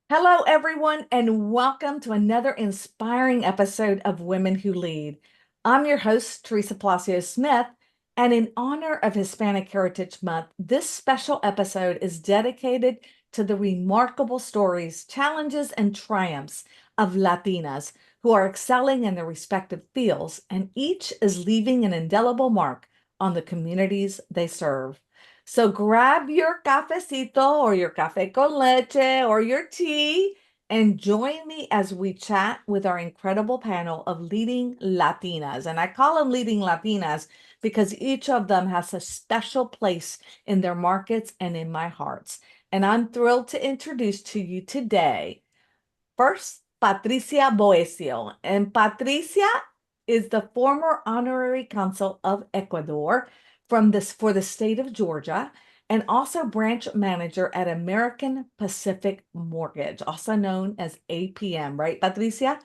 Hello, everyone, and welcome to another inspiring episode of Women Who Lead. I'm your host, Teresa Palacios Smith, and in honor of Hispanic Heritage Month, this special episode is dedicated to the remarkable stories, challenges, and triumphs of Latinas who are excelling in their respective fields, and each is leaving an indelible mark on the communities they serve. So grab your cafecito or your café con leche or your tea and join me as we chat with our incredible panel of leading Latinas. And I call them leading Latinas because each of them has a special place in their markets and in my hearts. And I'm thrilled to introduce to you today, first, Patricia Boesio. And Patricia is the former honorary consul of Ecuador for the state of Georgia and also branch manager at American Pacific Mortgage, also known as APM, right, Patricia?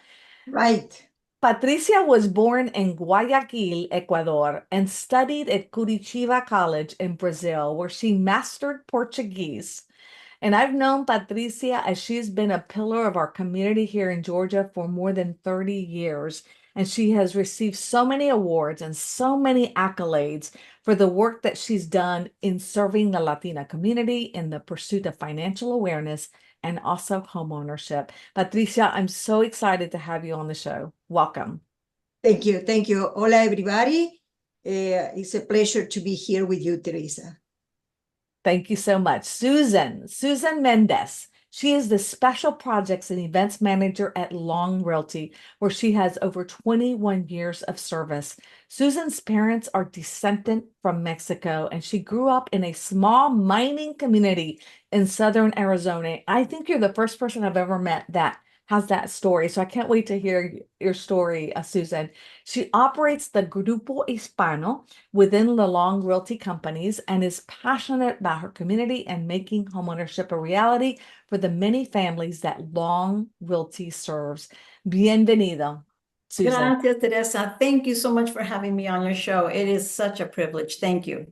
Right. Patricia was born in Guayaquil, Ecuador, and studied at Curitiba College in Brazil, where she mastered Portuguese. And I've known Patricia as she's been a pillar of our community here in Georgia for more than 30 years. And she has received so many awards and so many accolades for the work that she's done in serving the Latina community in the pursuit of financial awareness and also homeownership. Patricia, I'm so excited to have you on the show. Welcome. Thank you. Thank you. Hola, everybody. It's a pleasure to be here with you, Teresa. Thank you so much. Susan Mendez. She is the Special Projects and Events Manager at Long Realty, where she has over 21 years of service. Susan's parents are descendant from Mexico, and she grew up in a small mining community in southern Arizona. I think you're the first person I've ever met that has that story. So I can't wait to hear your story, Susan. She operates the Grupo Hispano within the Long Realty companies and is passionate about her community and making homeownership a reality for the many families that Long Realty serves. Bienvenido, Susan. Gracias, Teresa. Thank you so much for having me on your show. It is such a privilege. Thank you.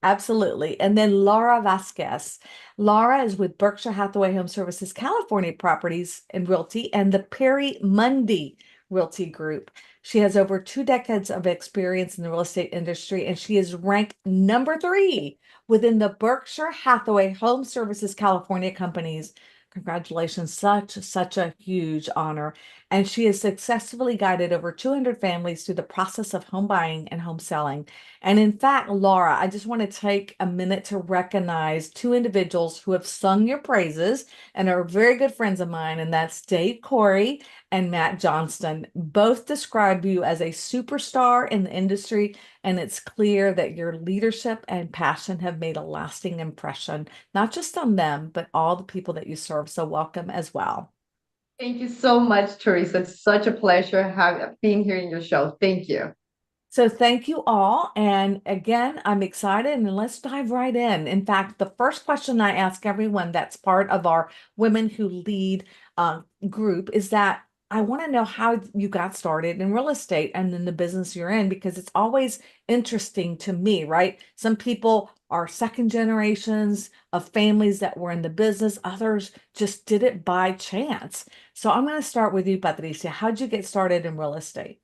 Absolutely. And then Laura Vasquez. Laura is with Berkshire Hathaway Home Services California Properties and Realty and the Perry Mundy Realty Group. She has over 2 decades of experience in the real estate industry, and she is ranked number 3 within the Berkshire Hathaway Home Services California companies. Congratulations, such a huge honor. And she has successfully guided over 200 families through the process of home buying and home selling. And in fact, Laura, I just want to take a minute to recognize 2 individuals who have sung your praises and are very good friends of mine, and that's Dave Corey and Matt Johnston. Both describe you as a superstar in the industry, and it's clear that your leadership and passion have made a lasting impression, not just on them, but all the people that you serve. So welcome as well. Thank you so much, Teresa. It's such a pleasure being here in your show. Thank you. So thank you all. And again, I'm excited and let's dive right in. In fact, the first question I ask everyone that's part of our Women Who Lead group is that I want to know how you got started in real estate and in the business you're in, because it's always interesting to me, right? Some people are second generations of families that were in the business. Others just did it by chance. So I'm going to start with you, Patricia. How'd you get started in real estate?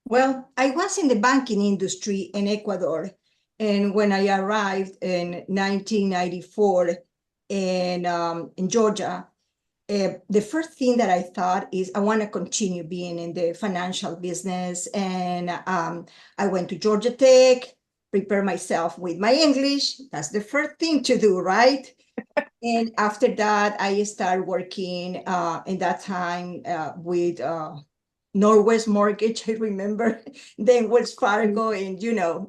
Well, I was in the banking industry in Ecuador. And when I arrived in 1994 in Georgia, the first thing that I thought is I want to continue being in the financial business. And I went to Georgia Tech, prepare myself with my English. That's the first thing to do, right? And after that, I started working in that time with Norwest Mortgage, I remember, then Wells Fargo, and,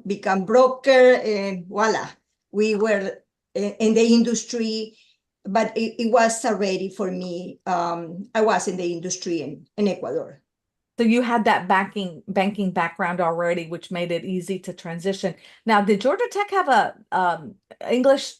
become broker, and voila, we were in the industry, but it was already for me. I was in the industry in Ecuador. So you had that banking background already, which made it easy to transition. Now, did Georgia Tech have a English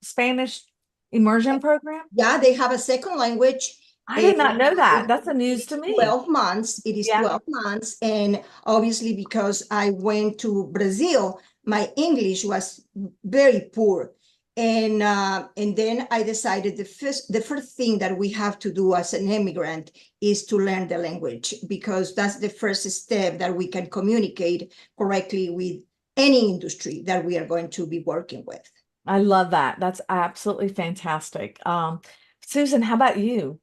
Spanish immersion program? Yeah, they have a second language. I did not know that. That's a news to me. 12 months. It is Yeah. 12 months. And obviously, because I went to Brazil, my English was very poor. And then I decided the first thing that we have to do as an immigrant is to learn the language, because that's the first step that we can communicate correctly with any industry that we are going to be working with. I love that. That's absolutely fantastic. Susan, how about you?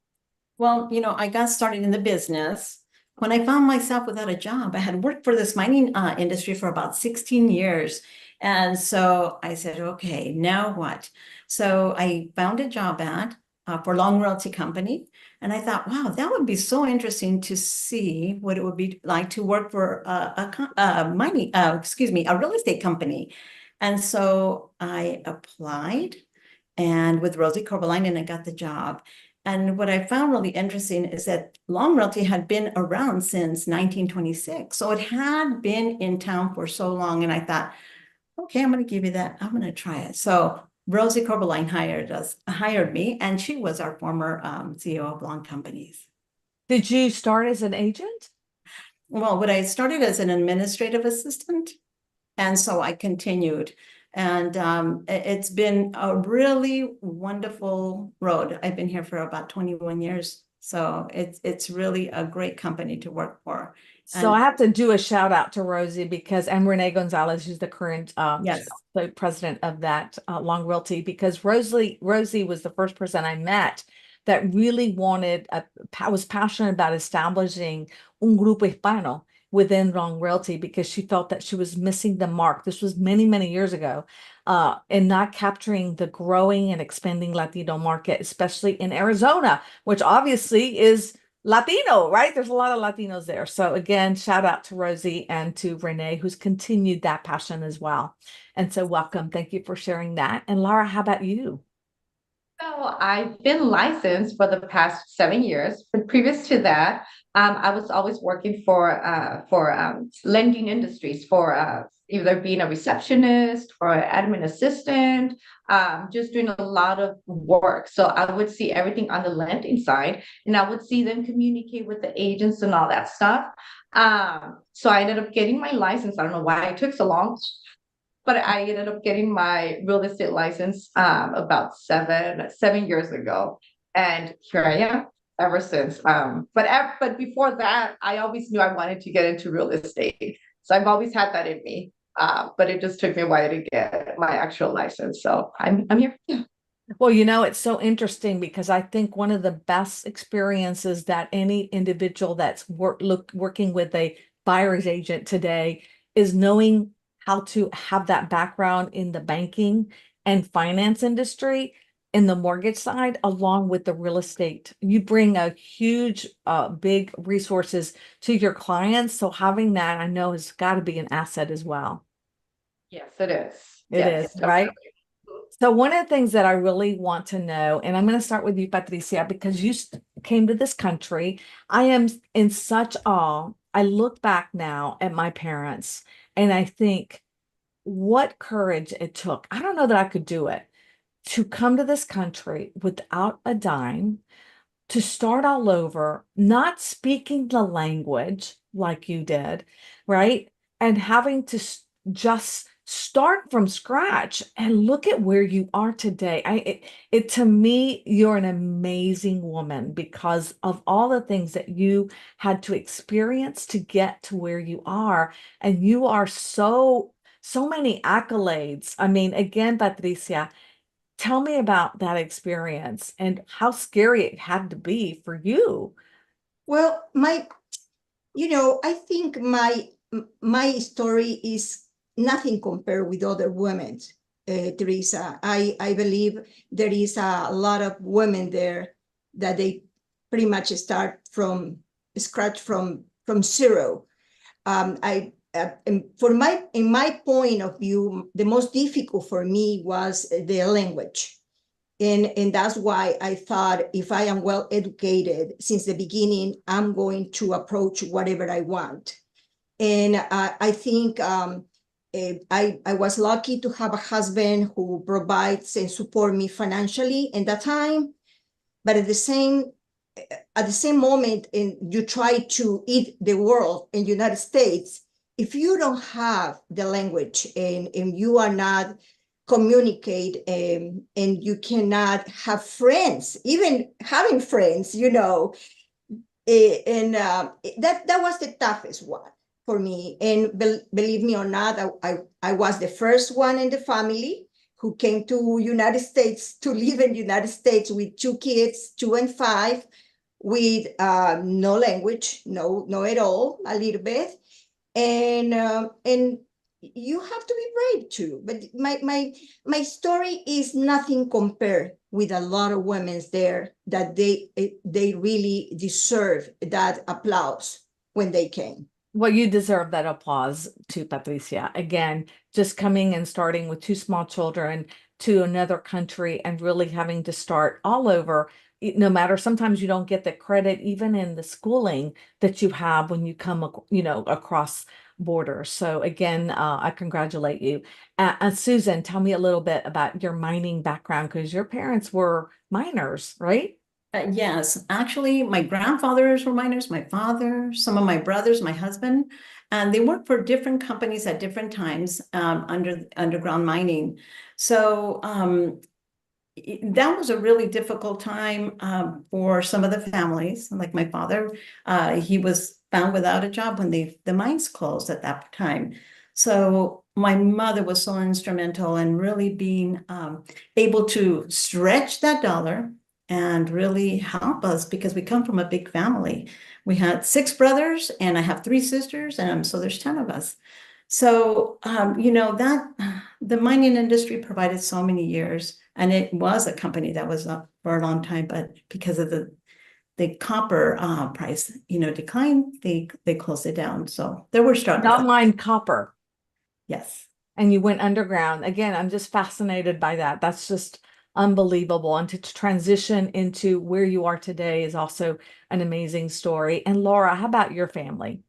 Well, I got started in the business when I found myself without a job. I had worked for this mining industry for about 16 years. And so I said, okay, now what? So I found a job ad for Long Realty Company. And I thought, wow, that would be so interesting to see what it would be like to work for a real estate company. And so I applied and with Rosie Corbeline, and I got the job. And what I found really interesting is that Long Realty had been around since 1926. So it had been in town for so long. And I thought, okay, I'm going to give you that. I'm going to try it. So Rosie Corbeline hired me, and she was our former CEO of Long Companies. Did you start as an agent? Well, I started as an administrative assistant, and so I continued. And it's been a really wonderful road. I've been here for about 21 years. So it's really a great company to work for. So I have to do a shout out to Rosie because, and Renee Gonzalez, who's the current Yes. the president of that Long Realty, because Rosie was the first person I met that really was passionate about establishing un grupo hispano within Long Realty, because she felt that she was missing the mark. This was many, many years ago, and not capturing the growing and expanding Latino market, especially in Arizona, which obviously is Latino, right? There's a lot of Latinos there. So again, shout out to Rosie and to Renee, who's continued that passion as well. And so welcome. Thank you for sharing that. And Laura, how about you? So I've been licensed for the past 7 years. But previous to that, I was always working for lending industries, for either being a receptionist or admin assistant, just doing a lot of work. So I would see everything on the lending side, and I would see them communicate with the agents and all that stuff. So I ended up getting my license. I don't know why it took so long, but I ended up getting my real estate license about seven years ago, and here I am ever since. But before that, I always knew I wanted to get into real estate, so I've always had that in me. But it just took me a while to get my actual license. So I'm here. Yeah. Well, it's so interesting because I think one of the best experiences that any individual that's working with a buyer's agent today is knowing how to have that background in the banking and finance industry, in the mortgage side, along with the real estate. You bring a huge, big resources to your clients. So having that, I know, has got to be an asset as well. Yes, it is. It Yes, is, right? definitely. So one of the things that I really want to know, and I'm going to start with you, Patricia, because you came to this country. I am in such awe. I look back now at my parents and I think what courage it took. I don't know that I could do it, to come to this country without a dime, to start all over, not speaking the language like you did, right? And having to just start from scratch, and look at where you are today. To me, you're an amazing woman because of all the things that you had to experience to get to where you are. And you are so many accolades. I mean, again, Patricia, tell me about that experience and how scary it had to be for you. Well, I think my story is nothing compared with other women, Teresa. I believe there is a lot of women there that they pretty much start from scratch, from zero. In my point of view, the most difficult for me was the language. And that's why I thought, if I am well educated since the beginning, I'm going to approach whatever I want. And I think I was lucky to have a husband who provides and support me financially in that time. But at the same moment, and you try to eat the world in the United States, if you don't have the language and you are not communicate, and you cannot have friends, even having friends, and that was the toughest one for me. And believe me or not, I was the first one in the family who came to United States to live in the United States with 2 kids, 2 and 5, with no language, no at all, a little bit, and you have to be brave too. But my story is nothing compared with a lot of women there, that they really deserve that applause when they came. Well, you deserve that applause too, Patricia. Again, just coming and starting with 2 small children to another country and really having to start all over. No matter, sometimes you don't get the credit even in the schooling that you have when you come, across borders. So again, I congratulate you. Susan, tell me a little bit about your mining background, because your parents were miners, right? Yes, actually, my grandfathers were miners, my father, some of my brothers, my husband, and they worked for different companies at different times under underground mining. So that was a really difficult time for some of the families. Like my father, he was found without a job when the mines closed at that time. So my mother was so instrumental in really being able to stretch that dollar and really help us, because we come from a big family. We had 6 brothers and I have 3 sisters, and so there's 10 of us. So, that the mining industry provided so many years, and it was a company that was up for a long time, but because of the copper price, declined, they closed it down. So there were struggles. Not mine copper. Yes. And you went underground. Again, I'm just fascinated by that. That's just unbelievable. And to transition into where you are today is also an amazing story. And Laura, how about your family?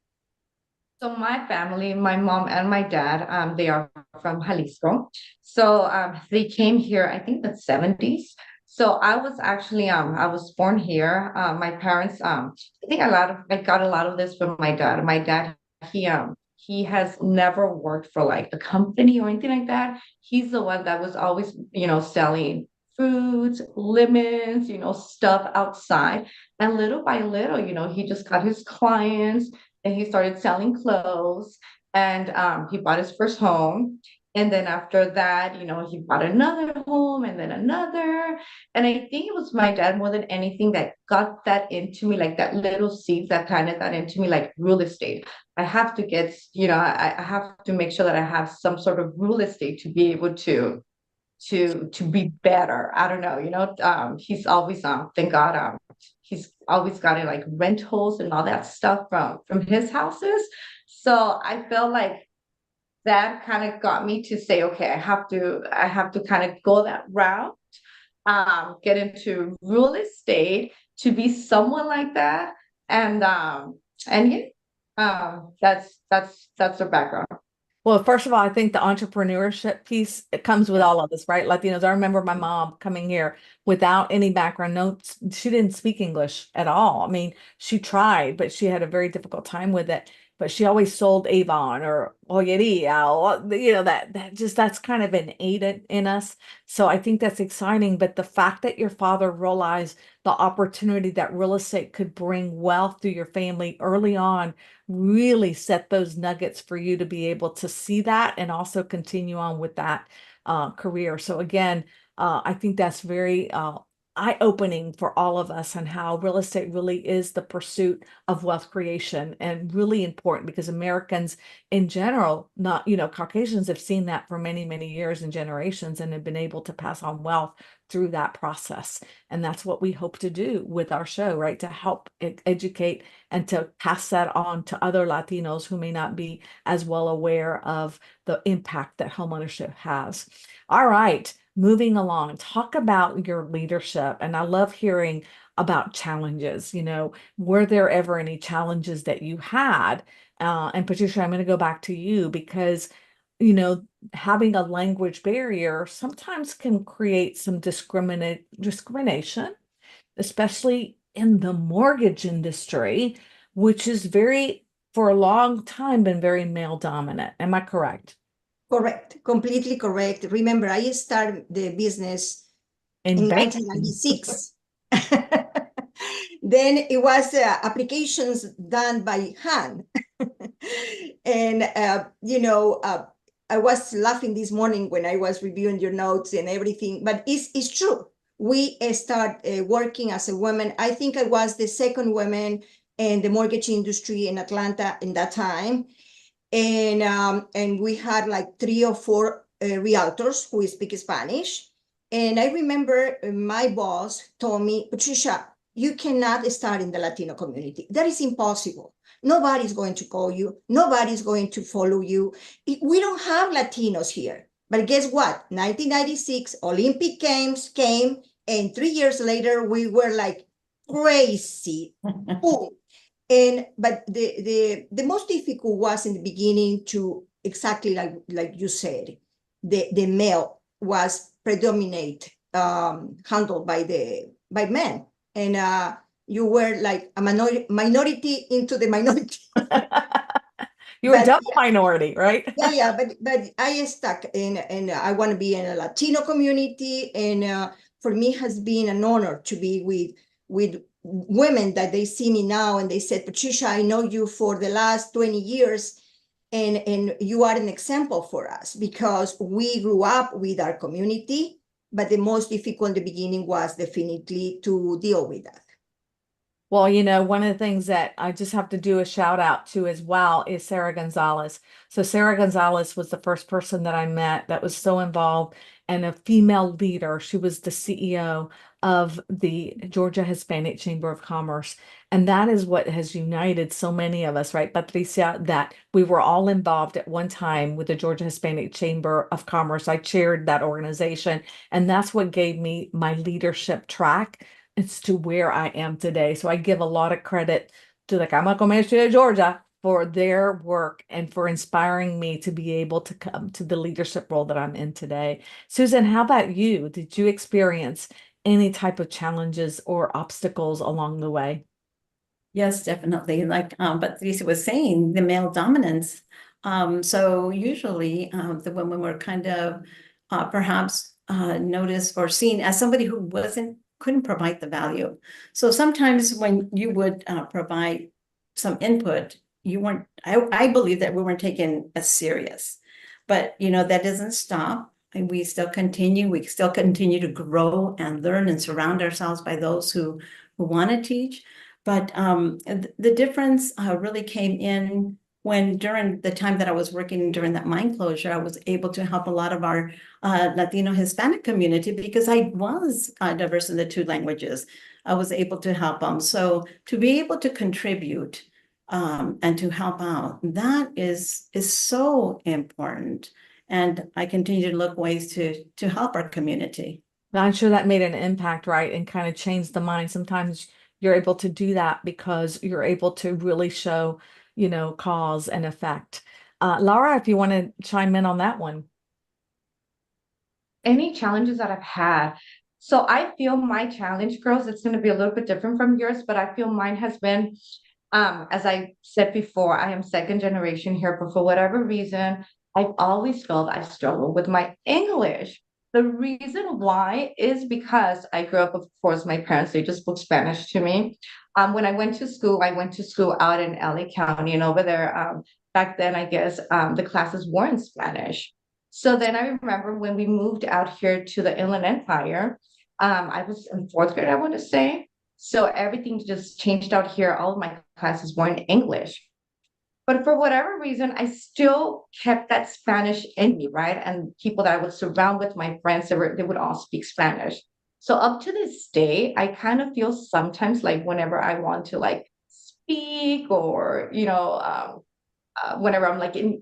So my family, my mom and my dad, they are from Jalisco. So they came here, I think the 70s. So I was born here. My parents, I think I got a lot of this from my dad. My dad, he has never worked for like a company or anything like that. He's the one that was always, selling fruits, lemons, stuff outside. And little by little, he just got his clients, and he started selling clothes, and he bought his first home. And then after that, he bought another home and then another. And I think it was my dad more than anything that got that into me, like that little seeds that kind of got into me, like real estate. I have to get, I have to make sure that I have some sort of real estate to be able to be better. I don't know, he's always thank God, he's always gotten like rentals and all that stuff from his houses. So I felt like that kind of got me to say, okay, I have to kind of go that route, get into real estate to be someone like that. And yeah, that's the background. Well, first of all, I think the entrepreneurship piece, it comes with all of us, right? Latinos. I remember my mom coming here without any background. No, she didn't speak English at all. I mean, she tried, but she had a very difficult time with it. But she always sold Avon or Joyeria, or, that's kind of innate in us. So I think that's exciting. But the fact that your father realized the opportunity that real estate could bring wealth to your family early on really set those nuggets for you to be able to see that and also continue on with that career. So again, I think that's very eye-opening for all of us, and how real estate really is the pursuit of wealth creation, and really important because Americans in general, not, Caucasians have seen that for many, many years and generations, and have been able to pass on wealth through that process. And that's what we hope to do with our show, right? To help educate and to pass that on to other Latinos who may not be as well aware of the impact that homeownership has. All right, moving along, talk about your leadership. And I love hearing about challenges. Were there ever any challenges that you had? And Patricia, I'm going to go back to you because, having a language barrier sometimes can create some discrimination, especially in the mortgage industry, which is for a long time, been very male dominant. Am I correct? Correct, completely correct. Remember, I started the business In in banking. 1996. Then it was applications done by hand. And, I was laughing this morning when I was reviewing your notes and everything, but it's true. We start working as a woman. I think I was the second woman in the mortgage industry in Atlanta in that time. And we had like 3 or 4 realtors who speak Spanish. And I remember my boss told me, Patricia, you cannot start in the Latino community. That is impossible. Nobody's going to call you. Nobody's going to follow you. We don't have Latinos here. But guess what? 1996 Olympic Games came, and 3 years later, we were like crazy. Boom. But the most difficult was in the beginning to exactly like you said, the male was predominate, handled by men, and you were like a minority into the minority. You're a But double minority, right? yeah, but I stuck in, and I want to be in a Latino community, and for me has been an honor to be with women that they see me now and they said, Patricia, I know you for the last 20 years, and you are an example for us because we grew up with our community, but the most difficult in the beginning was definitely to deal with that. Well, one of the things that I just have to do a shout out to as well is Sarah Gonzalez. So Sarah Gonzalez was the first person that I met that was so involved and a female leader. She was the CEO of the Georgia Hispanic Chamber of Commerce. And that is what has united so many of us, right, Patricia, that we were all involved at one time with the Georgia Hispanic Chamber of Commerce. I chaired that organization, and that's what gave me my leadership track as to where I am today. So I give a lot of credit to the Cámara de Comercio de Georgia for their work and for inspiring me to be able to come to the leadership role that I'm in today. Susan, how about you? Did you experience any type of challenges or obstacles along the way? Yes, definitely. Like but Teresa was saying, the male dominance. So usually the women were kind of perhaps noticed or seen as somebody who couldn't provide the value. So sometimes when you would provide some input, you weren't, I believe that we weren't taken as serious. But that doesn't stop. And we still continue to grow and learn and surround ourselves by those who want to teach. But the difference really came in when during the time that I was working during that mine closure, I was able to help a lot of our Latino Hispanic community because I was diverse in the 2 languages. I was able to help them. So to be able to contribute and to help out, that is so important. And I continue to look ways to help our community. I'm sure that made an impact, right? And kind of changed the mind. Sometimes you're able to do that because you're able to really show, cause and effect. Laura, if you want to chime in on that one. Any challenges that I've had. So I feel my challenge, girls, it's going to be a little bit different from yours, but I feel mine has been, as I said before, I am second generation here, but for whatever reason, I've always felt I struggle with my English. The reason why is because I grew up, of course, my parents, they just spoke Spanish to me. When I went to school out in LA County, and over there, back then, I guess, the classes were in Spanish. So then I remember when we moved out here to the Inland Empire, I was in 4th grade, I want to say. So everything just changed out here. All of my classes were in English. But for whatever reason, I still kept that Spanish in me, right? And people that I would surround with, my friends, they would all speak Spanish. So up to this day, I kind of feel sometimes like whenever I want to like speak or, whenever I'm like in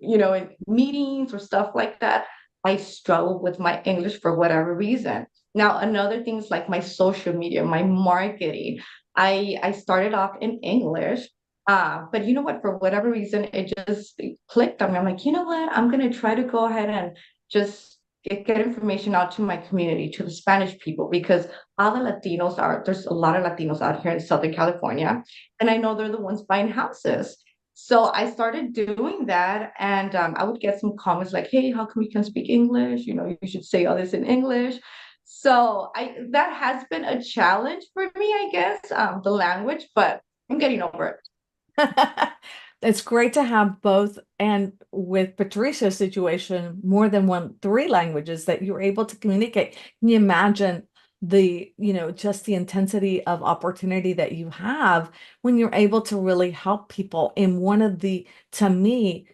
meetings or stuff like that, I struggle with my English for whatever reason. Now, another thing is like my social media, my marketing. I started off in English, but you know what? For whatever reason, it just clicked on me. I'm like, you know what? I'm gonna try to go ahead and just get information out to my community, to the Spanish people, because there's a lot of Latinos out here in Southern California, and I know they're the ones buying houses. So I started doing that, and I would get some comments like, "Hey, how come you can speak English? You know, you should say all this in English." So I that has been a challenge for me, I guess, the language, but I'm getting over it. It's great to have both. And with Patricia's situation, more than one, three languages that you're able to communicate. Can you imagine just the intensity of opportunity that you have when you're able to really help people in one of the, to me,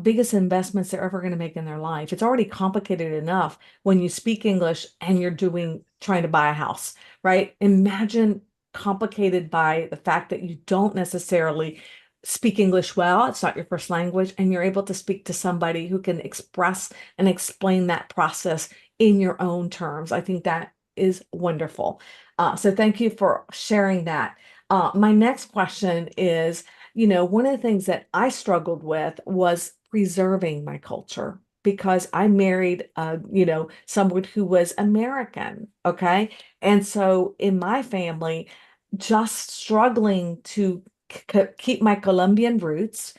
biggest investments they're ever going to make in their life. It's already complicated enough when you speak English and you're trying to buy a house, right? Imagine complicated by the fact that you don't necessarily speak English well, it's not your first language, and you're able to speak to somebody who can express and explain that process in your own terms. I think that is wonderful. So thank you for sharing that. My next question is, one of the things that I struggled with was preserving my culture because I married, someone who was American. Okay. And so in my family, just struggling to keep my Colombian roots,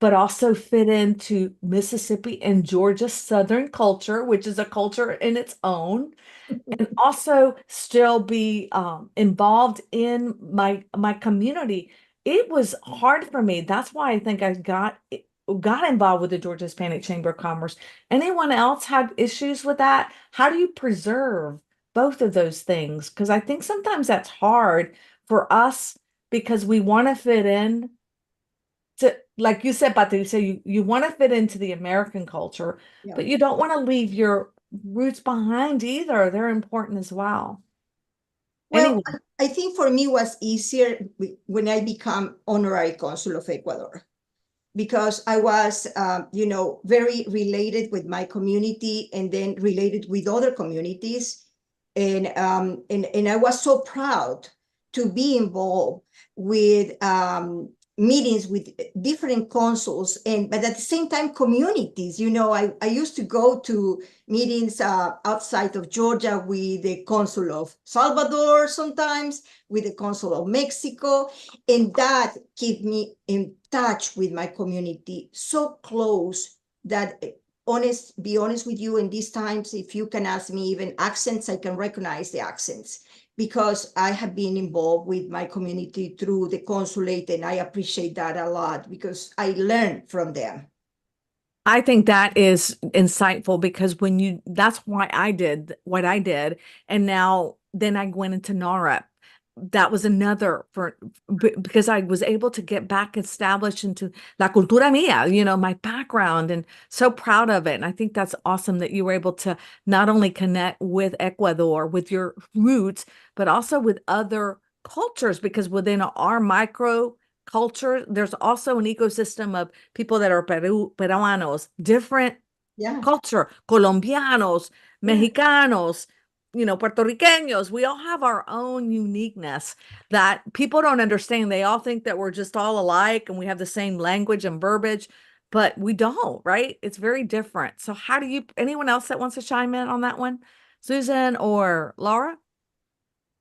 but also fit into Mississippi and Georgia Southern culture, which is a culture in its own, and also still be involved in my community. It was hard for me. That's why I think I got involved with the Georgia Hispanic Chamber of Commerce. Anyone else have issues with that? How do you preserve both of those things? Because I think sometimes that's hard for us because we want to fit in to, like you said, Patricia, you want to fit into the American culture, Yeah. but you don't want to leave your roots behind either. They're important as well. Well, Anyway, I think for me it was easier when I became honorary consul of Ecuador, because I was, very related with my community and then related with other communities. And I was so proud to be involved with meetings with different consuls, but at the same time communities. I used to go to meetings outside of Georgia with the consul of Salvador, sometimes with the consul of Mexico, and that kept me in touch with my community so close that be honest with you, in these times, if you can ask me even accents, I can recognize the accents because I have been involved with my community through the consulate, and I appreciate that a lot because I learned from them. I think that is insightful because that's why I did what I did. And now, then I went into NARA. That was another because I was able to get back established into la cultura mía, my background, and so proud of it. And I think that's awesome that you were able to not only connect with Ecuador, with your roots, but also with other cultures, because within our micro culture, there's also an ecosystem of people that are Peruanos, different Yeah. culture, Colombianos, Yeah. Mexicanos, Puertorriqueños. We all have our own uniqueness that people don't understand. They all think that we're just all alike and we have the same language and verbiage, but we don't, right? It's very different. So anyone else that wants to chime in on that one? Susan or Laura?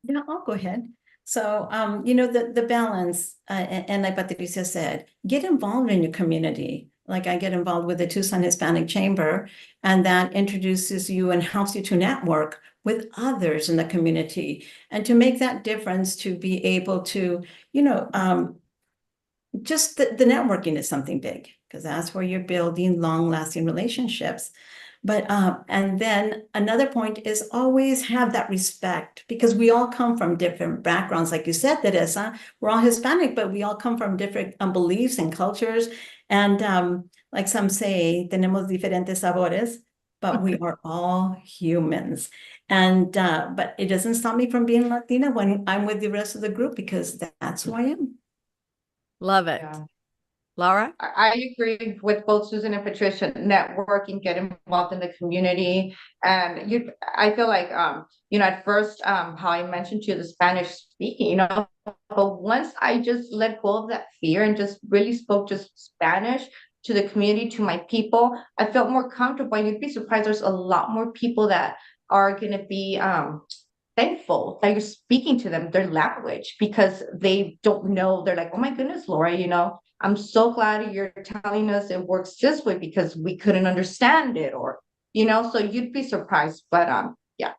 Yeah, I'll go ahead. So, the balance, and like Patricia said, get involved in your community. Like I get involved with the Tucson Hispanic Chamber, and that introduces you and helps you to network with others in the community and to make that difference, to be able to, just the networking is something big because that's where you're building long-lasting relationships. But and then another point is always have that respect, because we all come from different backgrounds. Like you said, Teresa, we're all Hispanic, but we all come from different beliefs and cultures. And like some say, tenemos diferentes sabores, but we are all humans. And but it doesn't stop me from being Latina when I'm with the rest of the group, because that's who I am. Love it. Yeah. Laura? I agree with both Susan and Patricia. Networking, get involved in the community, and I feel like at first how I mentioned to you the Spanish speaking, but once I just let go of that fear and just really spoke just Spanish to the community, to my people, I felt more comfortable. And you'd be surprised, there's a lot more people that are going to be thankful that you're speaking to them, their language, because they don't know. They're like, oh my goodness, Laura, I'm so glad you're telling us it works this way because we couldn't understand it, or, so you'd be surprised. But yeah.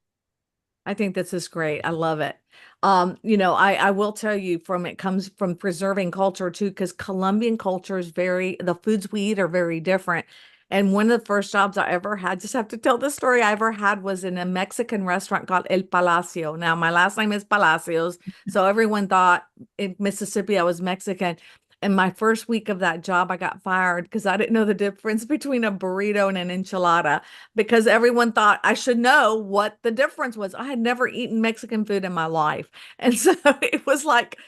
I think this is great. I love it. I will tell you it comes from preserving culture too, because Colombian culture is the foods we eat are very different. And one of the first jobs I ever had, just have to tell the story I ever had, was in a Mexican restaurant called El Palacio. Now, my last name is Palacios, so everyone thought in Mississippi I was Mexican. And my first week of that job, I got fired because I didn't know the difference between a burrito and an enchilada, because everyone thought I should know what the difference was. I had never eaten Mexican food in my life. And so it was like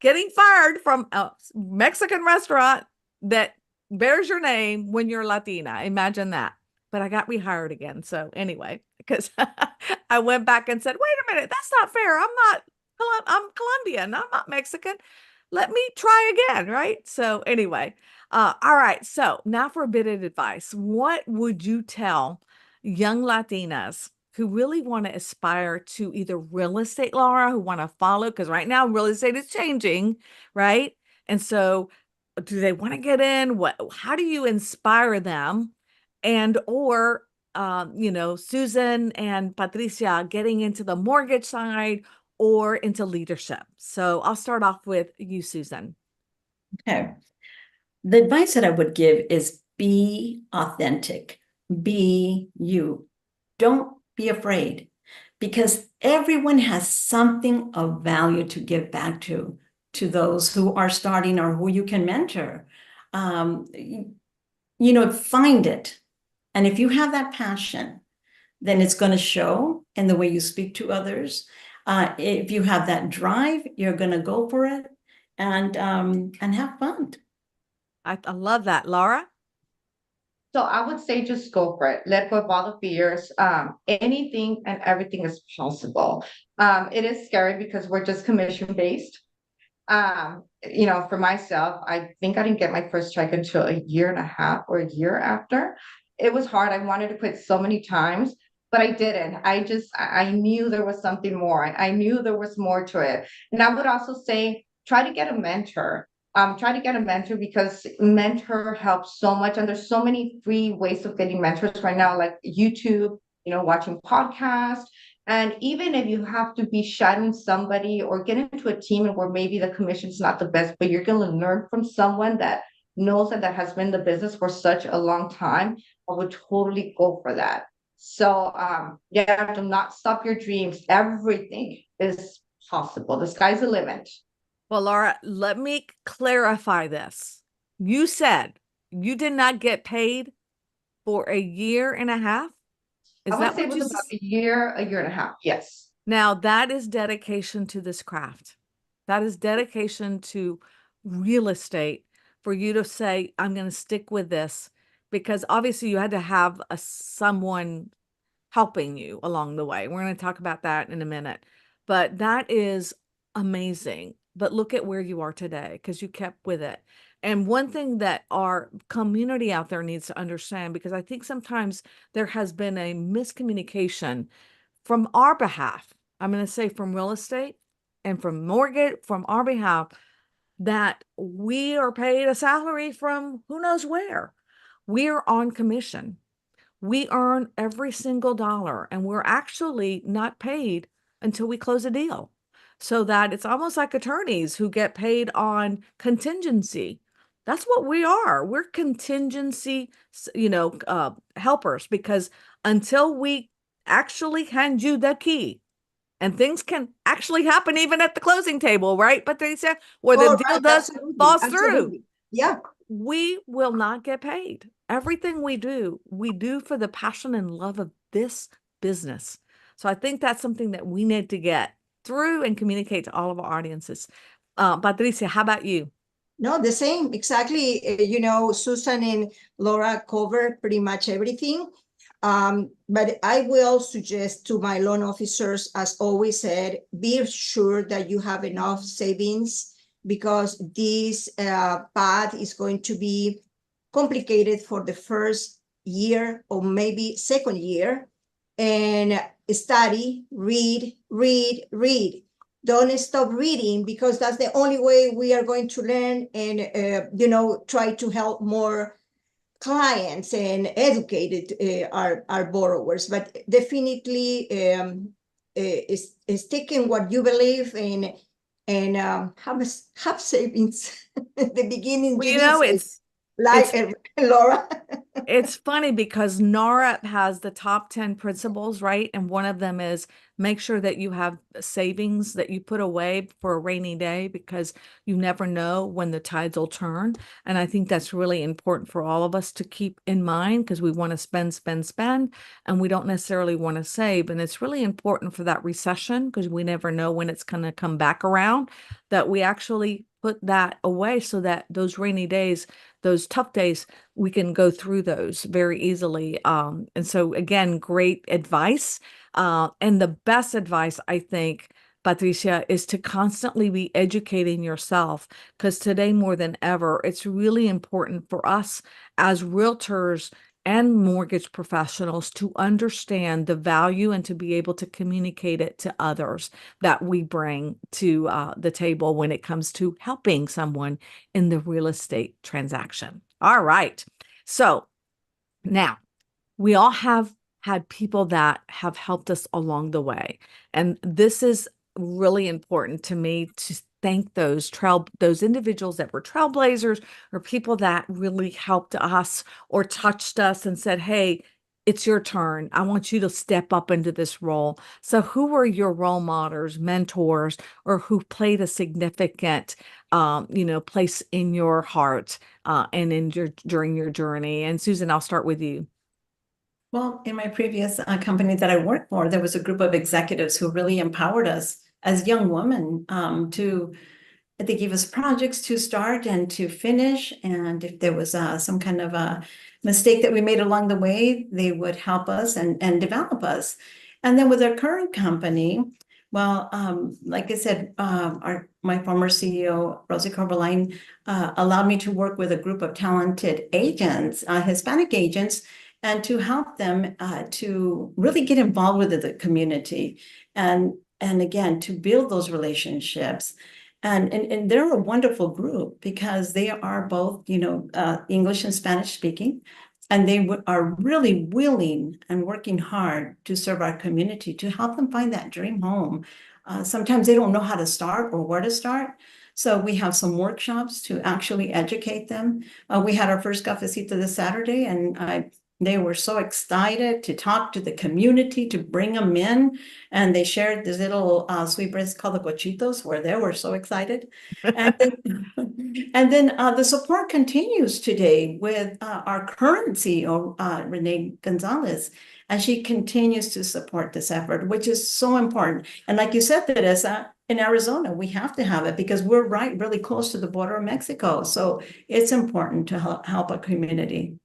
getting fired from a Mexican restaurant that bears your name when you're Latina. Imagine that. But I got rehired again. So anyway, because I went back and said, wait a minute, that's not fair. I'm Colombian. I'm not Mexican. Let me try again, right? So anyway, all right. So now for a bit of advice. What would you tell young Latinas who really want to aspire to either real estate, Laura, who want to follow? Because right now real estate is changing, right? And so do they want to get in? How do you inspire them? And or Susan and Patricia getting into the mortgage side or into leadership. So I'll start off with you, Susan. Okay. The advice that I would give is be authentic, be you. Don't be afraid, because everyone has something of value to give back to those who are starting or who you can mentor. Find it. And if you have that passion, then it's going to show in the way you speak to others. If you have that drive, you're going to go for it and have fun. I love that. Laura? So I would say just go for it. Let go of all the fears. Anything and everything is possible. It is scary because we're just commission based. For myself, I think I didn't get my first check until a year and a half or a year after. It was hard. I wanted to quit so many times, but I didn't. I knew there was something more. I knew there was more to it. And I would also say, try to get a mentor. Try to get a mentor, because mentor helps so much. And there's so many free ways of getting mentors right now, like YouTube, watching podcasts. And even if you have to be shadowing somebody or get into a team where maybe the commission's not the best, but you're going to learn from someone that knows that has been in the business for such a long time, I would totally go for that. So do not stop your dreams. Everything is possible. The sky's the limit. Well, Laura, let me clarify this. You said you did not get paid for a year and a half? Is I would that say it what was you about a year and a half. Yes. Now, that is dedication to this craft. That is dedication to real estate, for you to say, I'm going to stick with this, because obviously you had to have someone helping you along the way. We're going to talk about that in a minute, but that is amazing. But look at where you are today, because you kept with it. And one thing that our community out there needs to understand, because I think sometimes there has been a miscommunication from our behalf, I'm going to say from real estate and from mortgage, from our behalf, that we are paid a salary from who knows where. We are on commission. We earn every single dollar, and we're actually not paid until we close a deal. So that it's almost like attorneys who get paid on contingency. That's what we are. We're contingency, helpers, because until we actually hand you the key, and things can actually happen even at the closing table, right? But they say, where the deal does falls through. Yeah. We will not get paid. Everything we do for the passion and love of this business. So I think that's something that we need to get through and communicate to all of our audiences. Patricia, how about you? No, the same, exactly. Susan and Laura covered pretty much everything. But I will suggest to my loan officers, as always said, be sure that you have enough savings, because this path is going to be complicated for the first year or maybe second year. And study, read, read, read. Don't stop reading, because that's the only way we are going to learn and, try to help more clients and educate our borrowers. But definitely is taking what you believe in and have savings at the beginning. Well, You you need know, savings. Like Laura. it's funny because NARA has the top 10 principles, right? And one of them is make sure that you have savings that you put away for a rainy day, because you never know when the tides will turn. And I think that's really important for all of us to keep in mind, because we want to spend, spend, spend, and we don't necessarily want to save. And it's really important for that recession, because we never know when it's going to come back around, that we actually put that away so that those rainy days, those tough days, we can go through those very easily. And so again, great advice. And the best advice, I think, Patricia, is to constantly be educating yourself, because today more than ever, it's really important for us as realtors and mortgage professionals to understand the value and to be able to communicate it to others that we bring to the table when it comes to helping someone in the real estate transaction. All right. So now we all have had people that have helped us along the way. And this is really important to me to thank those individuals that were trailblazers, or people that really helped us or touched us and said, hey, it's your turn. I want you to step up into this role. So who were your role models, mentors, or who played a significant place in your heart and during your journey? And Susan, I'll start with you. Well, in my previous company that I worked for, there was a group of executives who really empowered us as young women they gave us projects to start and to finish. And if there was some kind of a mistake that we made along the way, they would help us and develop us. And then with our current company, well, like I said, my former CEO, Rosie Corbeline, allowed me to work with a group of talented agents, Hispanic agents, and to help them to really get involved with the community and again, to build those relationships. And they're a wonderful group, because they are both, English and Spanish speaking, and they are really willing and working hard to serve our community, to help them find that dream home. Sometimes they don't know how to start or where to start. So we have some workshops to actually educate them. We had our first cafecito this Saturday, and they were so excited to talk to the community, to bring them in. And they shared this little sweetbreads called the cochitos, where they were so excited. And then, the support continues today with our current CEO, Renee Gonzalez. And she continues to support this effort, which is so important. And like you said, Teresa, in Arizona, we have to have it, because we're really close to the border of Mexico. So it's important to help our community.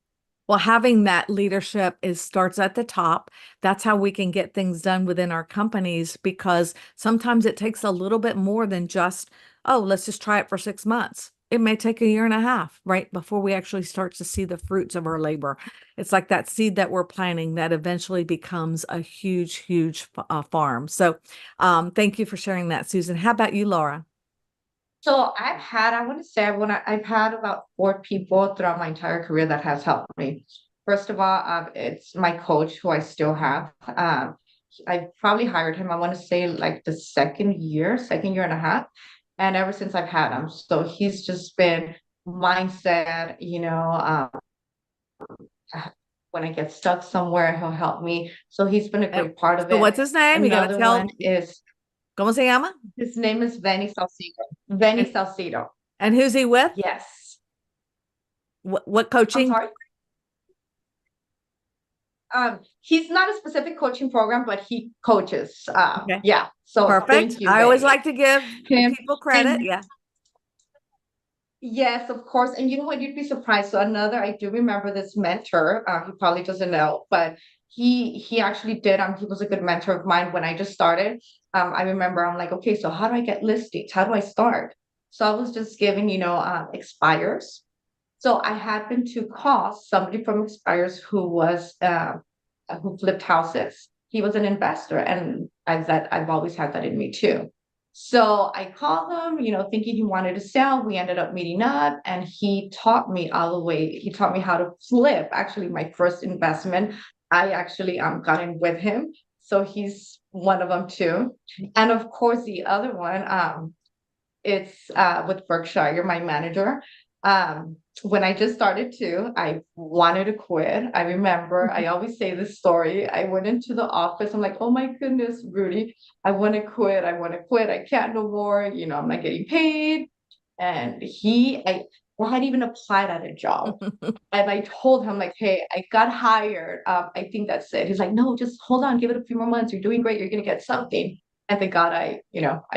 Well, having that leadership starts at the top. That's how we can get things done within our companies, because sometimes it takes a little bit more than just, oh, let's just try it for 6 months. It may take a year and a half, right, before we actually start to see the fruits of our labor. It's like that seed that we're planting that eventually becomes a huge, huge farm. So thank you for sharing that, Susan. How about you, Laura? So I want to say, I've had about 4 people throughout my entire career that has helped me. First of all, it's my coach, who I still have. I probably hired him, I want to say like the second year and a half. And ever since I've had him, so he's just been mindset, when I get stuck somewhere, he'll help me. So he's been a great part of So it. what's his name? You got to Another tell. one is, ¿Cómo se llama? his name is Benny Salcido. Benny And- Salcido. And who's he with? Yes. What I'm coaching? sorry. He's not a specific coaching program, but he coaches. Okay. Yeah. So Perfect. thank you, I always Benny. like to give Him. people credit. And Yeah. yes, of course. And you know what? You'd be surprised. So I do remember this mentor. He probably doesn't know, but he actually did. He was a good mentor of mine when I just started. I remember I'm like, okay, so how do I get listings? How do I start? So I was just giving, expires. So I happened to call somebody from expires who flipped houses. he was an investor, and as that I've always had that in me too. So I called him, thinking he wanted to sell. We ended up meeting up, and he taught me all the way. He taught me how to flip. Actually, my first investment, I actually got in with him. So he's one of them too. And of course, the other one, it's with Berkshire, my manager. When I just started too, I wanted to quit. I remember I always say this story. I went into the office. I'm like, oh my goodness, Rudy, I want to quit. I want to quit. I can't no more. I'm not getting paid. And I hadn't even applied at a job. And I told him, like, hey, I got hired. I think that's it. He's like, no, just hold on, give it a few more months. You're doing great. You're gonna get something. And thank God I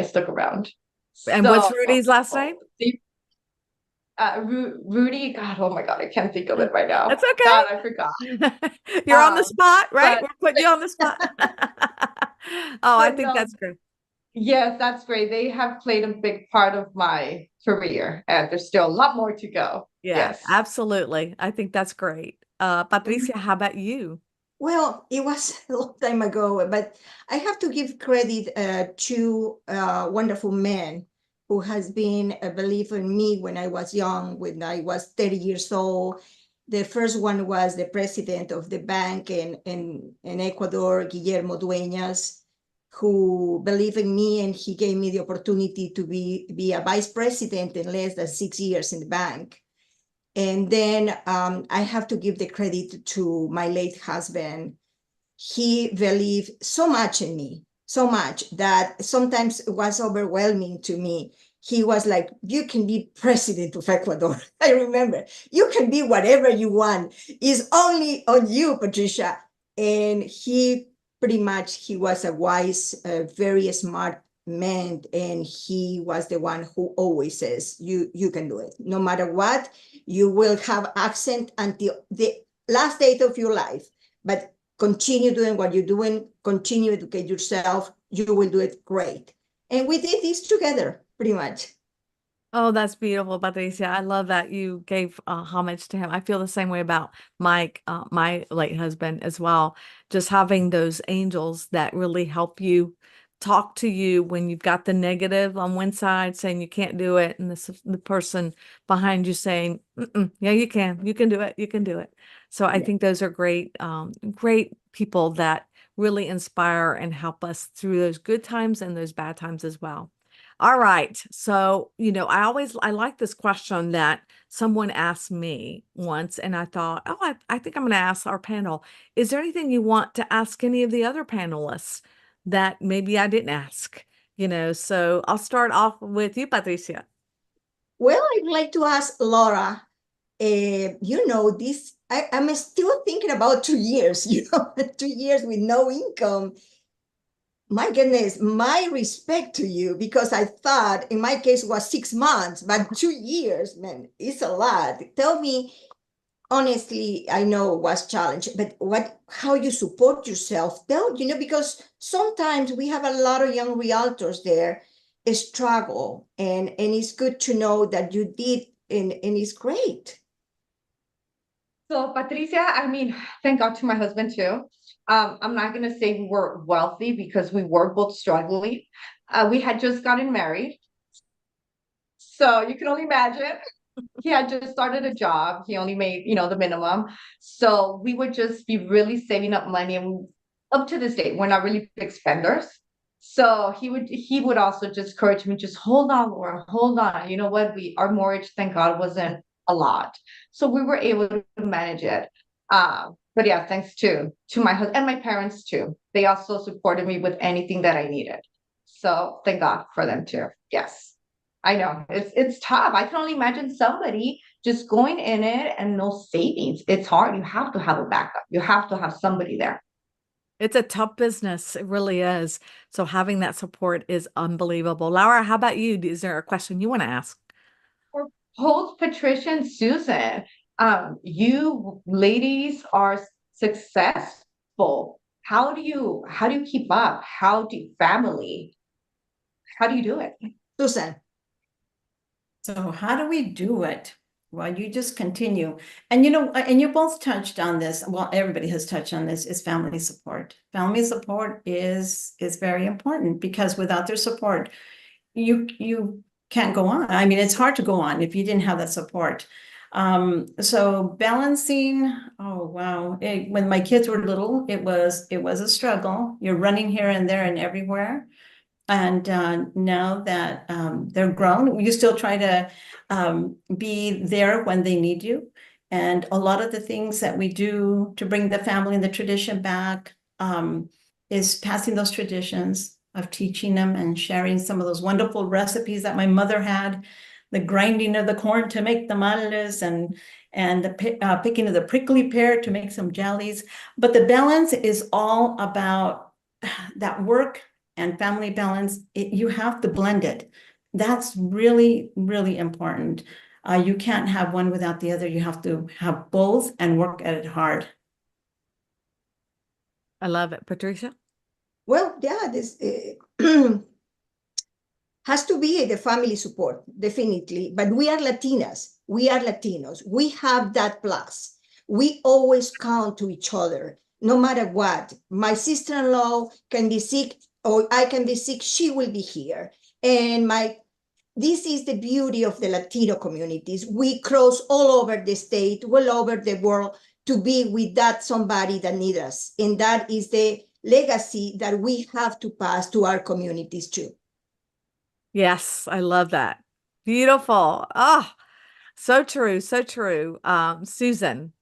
stuck around. And what's So Rudy's last name? Rudy, God, oh my God, I can't think of it right now. That's okay. God, I forgot. You're on the spot, right? but- We're putting you on the spot. Oh, I But think no, that's great. yes, that's great. They have played a big part of my career, and there's still a lot more to go. Yeah, Yes. absolutely. I think that's great. Patricia, how about you? Well, it was a long time ago, but I have to give credit to a wonderful man who has been a believer in me when I was young, when I was 30 years old. The first one was the president of the bank in Ecuador, Guillermo Dueñas, who believed in me, and he gave me the opportunity to be a vice president in less than 6 years in the bank. And then I have to give the credit to my late husband. He believed so much in me, so much that sometimes it was overwhelming to me. He was like, you can be president of Ecuador. I remember, you can be whatever you want. It's only on you, Patricia. And he was a wise, very smart man. And he was the one who always says, you can do it. No matter what, you will have accent until the last day of your life. But continue doing what you're doing, continue to educate yourself, you will do it great. And we did this together, pretty much. Oh, that's beautiful, Patricia. I love that you gave homage to him. I feel the same way about Mike, my late husband as well. Just having those angels that really help you, talk to you when you've got the negative on one side saying you can't do it, and the person behind you saying, yeah, you can do it, you can do it. So I think those are great, great people that really inspire and help us through those good times and those bad times as well. All right. So, I like this question that someone asked me once, and I thought, oh, I think I'm going to ask our panel. Is there anything you want to ask any of the other panelists that maybe I didn't ask? So I'll start off with you, Patricia. Well, I'd like to ask Laura, I'm still thinking about 2 years, 2 years with no income. My goodness, my respect to you, because I thought in my case it was 6 months, but 2 years, man, it's a lot. Tell me, honestly, I know it was challenging, but how you support yourself, because sometimes we have a lot of young realtors there struggle, and it's good to know that you did, and it's great. So Patricia, thank God to my husband too. I'm not gonna say we were wealthy because we were both struggling. We had just gotten married. So you can only imagine. He had just started a job. He only made, the minimum. So we would just be really saving up money, and up to this day, we're not really big spenders. So he would also just encourage me, just hold on, Laura, hold on. You know what? Our mortgage, thank God, wasn't a lot. So we were able to manage it. But yeah, thanks to my husband and my parents too. They also supported me with anything that I needed. So thank God for them too. Yes. I know it's tough. I can only imagine somebody just going in it and no savings. It's hard. You have to have a backup. You have to have somebody there. It's a tough business. It really is. So having that support is unbelievable. Laura, how about you? Is there a question you want to ask? For both Patricia and Susan, you ladies are successful. How do you keep up? How do you do it? Susan. So how do we do it? Well, you just continue. And and you both touched on this. Well, everybody has touched on this, is family support. Family support is very important, because without their support, you can't go on. I mean, it's hard to go on if you didn't have that support. So balancing, oh wow. When my kids were little, it was a struggle. You're running here and there and everywhere. And now that they're grown, you still try to be there when they need you. And a lot of the things that we do to bring the family and the tradition back is passing those traditions of teaching them and sharing some of those wonderful recipes that my mother had, the grinding of the corn to make tamales, and the picking of the prickly pear to make some jellies. But the balance is all about that work and family balance. You have to blend it. That's really, really important. You can't have one without the other. You have to have both and work at it hard. I love it. Patricia? Well, yeah, this has to be the family support, definitely. But we are Latinas. We are Latinos. We have that plus. We always count to each other, no matter what. My sister-in-law can be sick, or I can be sick, she will be here. And this is the beauty of the Latino communities. We cross all over the state, all over the world, to be with that somebody that needs us. And that is the legacy that we have to pass to our communities too. Yes, I love that. Beautiful. Oh, so true. So true. Susan,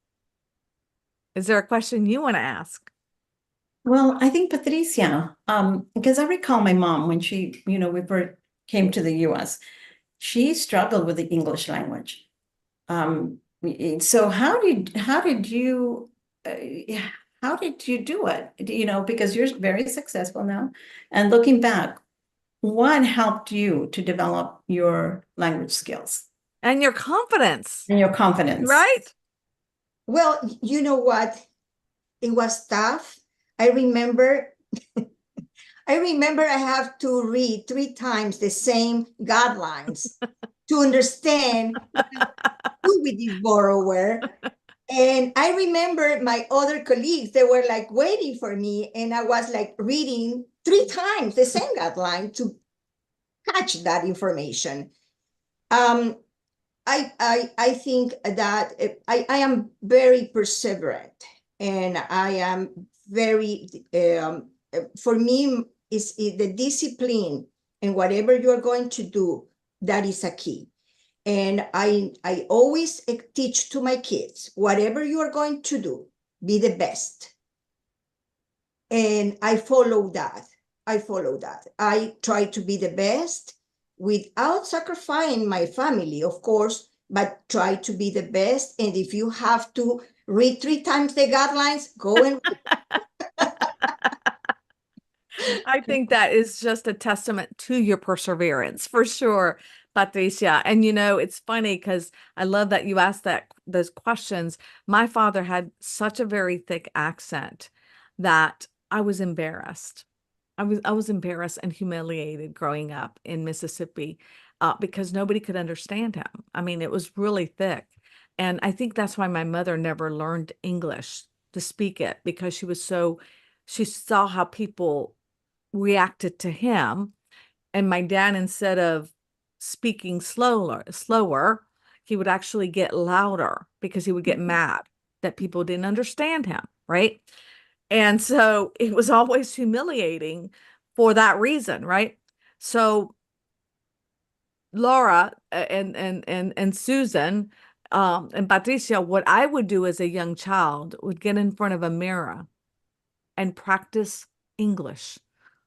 is there a question you want to ask? Well, I think Patricia, because I recall my mom when she, we first came to the US, she struggled with the English language. So how did you do it? Because you're very successful now. And looking back, what helped you to develop your language skills And your confidence, and your confidence? right? Well, you know what? It was tough. I remember I have to read 3 times the same guidelines to understand what to do with this borrower. And I remember my other colleagues, they were like waiting for me, and I was like reading 3 times the same guideline to catch that information. I think that I am very perseverant, and I am very, for me, is the discipline, and whatever you're going to do, that is a key. And I always teach to my kids, whatever you are going to do, be the best. And I follow that. I try to be the best without sacrificing my family, of course, but try to be the best. And if you have to read 3 times the guidelines, go and I think that is just a testament to your perseverance, for sure, Patricia. And it's funny because I love that you asked those questions. My father had such a very thick accent that I was embarrassed. I was embarrassed and humiliated growing up in Mississippi because nobody could understand him. I mean, it was really thick. And I think that's why my mother never learned English to speak it, because she saw how people reacted to him. And my dad, instead of speaking slower, he would actually get louder because he would get mad that people didn't understand him, right? And so it was always humiliating for that reason, right? So Laura and Susan and Patricia, what I would do as a young child would get in front of a mirror and practice English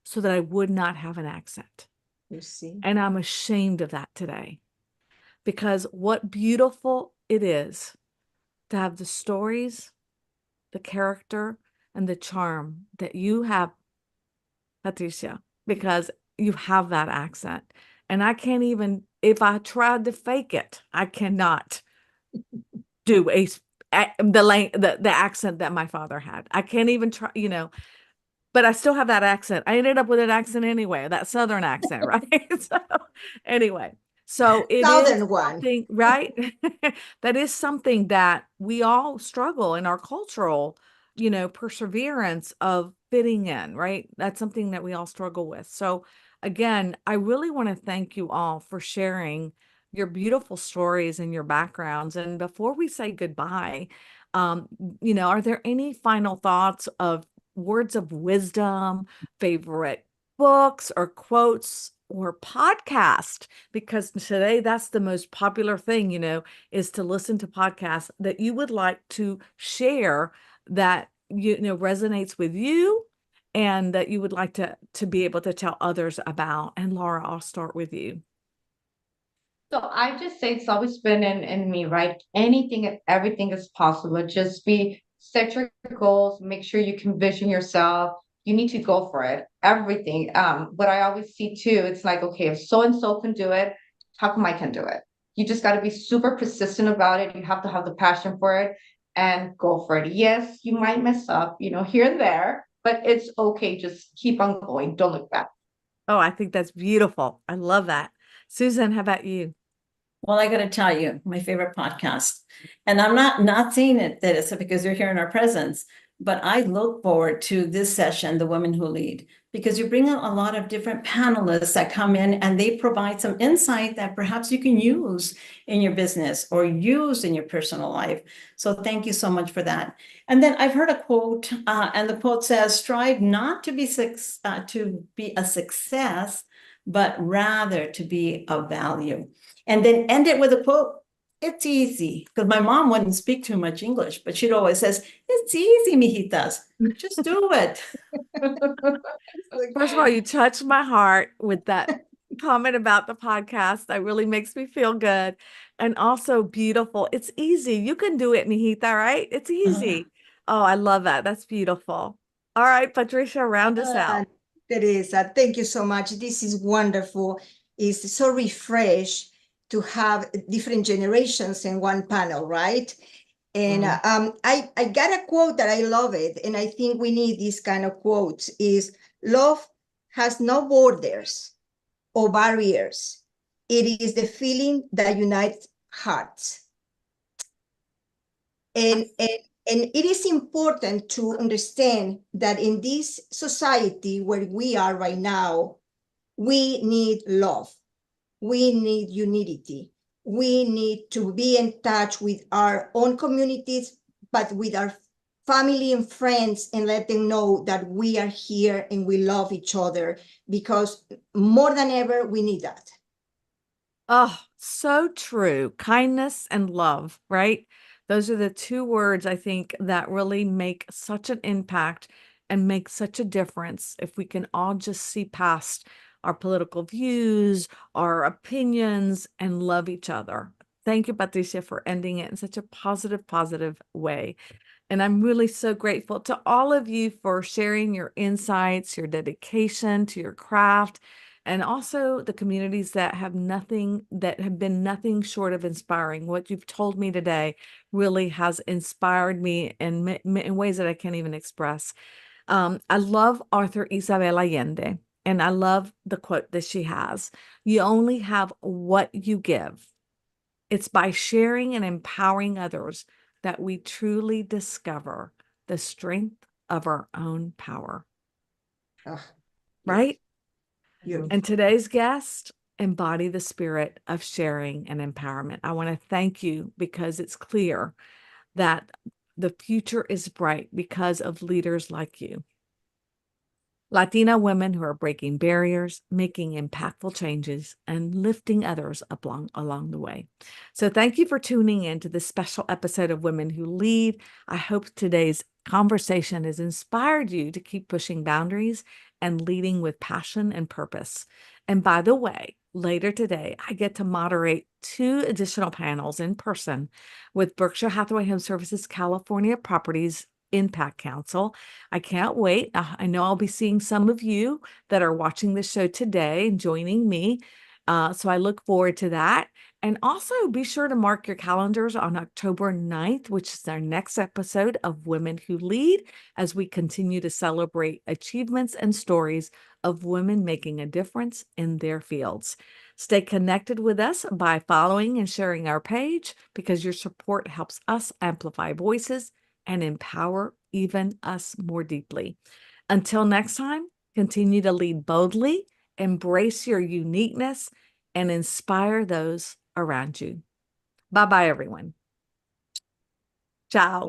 so that I would not have an accent. you see. And I'm ashamed of that today, because what beautiful it is to have the stories, the character, and the charm that you have, Patricia, because you have that accent. And I can't even, if I tried to fake it, I cannot do the accent that my father had. I can't even try, but I still have that accent. I ended up with an accent anyway, that Southern accent, right? So anyway, So it is Southern one. something, right? That is something that we all struggle in our cultural, perseverance of fitting in, right? That's something that we all struggle with. So again, I really want to thank you all for sharing your beautiful stories and your backgrounds. And before we say goodbye, are there any final thoughts of words of wisdom, favorite books or quotes or podcast? Because today that's the most popular thing, is to listen to podcasts that you would like to share that resonates with you and that you would like to be able to tell others about. And Laura, I'll start with you. So I just say it's always been in me, right? Anything and everything is possible. Just set your goals, make sure you can vision yourself. You need to go for it. Everything. What I always see too, it's like, okay, if so and so can do it, how come I can do it? You just got to be super persistent about it. You have to have the passion for it and go for it. Yes, you might mess up, here and there, but it's okay. Just keep on going. Don't look back. Oh, I think that's beautiful. I love that. Susan, how about you? Well, I got to tell you, my favorite podcast, and I'm not saying it that it's because you're here in our presence, but I look forward to this session, The Women Who Lead, because you bring out a lot of different panelists that come in and they provide some insight that perhaps you can use in your business or use in your personal life. So thank you so much for that. And then I've heard a quote, and the quote says, "Strive not to be a success, but rather to be of value." And then end it with a quote. It's easy, because my mom wouldn't speak too much English, but she'd always says, "It's easy, mijitas. Just do it." First of all, you touched my heart with that comment about the podcast. That really makes me feel good. And also beautiful. It's easy. You can do it, mijita, right? It's easy. Oh, I love that. That's beautiful. All right, Patricia, round us out. Teresa, thank you so much. This is wonderful. It's so refreshed to have different generations in one panel, right? And I got a quote that I love it, and I think we need this kind of quotes, is love has no borders or barriers. It is the feeling that unites hearts. And it is important to understand that in this society where we are right now, we need love. We need unity. We need to be in touch with our own communities, but with our family and friends, and let them know that we are here and we love each other, because more than ever, we need that. Oh, so true. Kindness and love, right? Those are the two words I think that really make such an impact and make such a difference if we can all just see past our political views, our opinions, and love each other. Thank you, Patricia, for ending it in such a positive way. And I'm really so grateful to all of you for sharing your insights, your dedication to your craft, and also the communities that have been nothing short of inspiring. What you've told me today really has inspired me in ways that I can't even express. I love author Isabel Allende, and I love the quote that she has: "You only have what you give." It's by sharing and empowering others that we truly discover the strength of our own power. Right? Beautiful. And today's guest embody the spirit of sharing and empowerment. I want to thank you because it's clear that the future is bright because of leaders like you. Latina women who are breaking barriers, making impactful changes, and lifting others along the way. So thank you for tuning in to this special episode of Women Who Lead. I hope today's conversation has inspired you to keep pushing boundaries and leading with passion and purpose. And by the way, later today, I get to moderate 2 additional panels in person with Berkshire Hathaway Home Services California Properties Impact Council. I can't wait. I know I'll be seeing some of you that are watching the show today and joining me. So I look forward to that. And also be sure to mark your calendars on October 9th, which is our next episode of Women Who Lead, as we continue to celebrate achievements and stories of women making a difference in their fields. Stay connected with us by following and sharing our page, because your support helps us amplify voices and empower even us more deeply. Until next time, continue to lead boldly, embrace your uniqueness, and inspire those around you. Bye-bye, everyone. Ciao.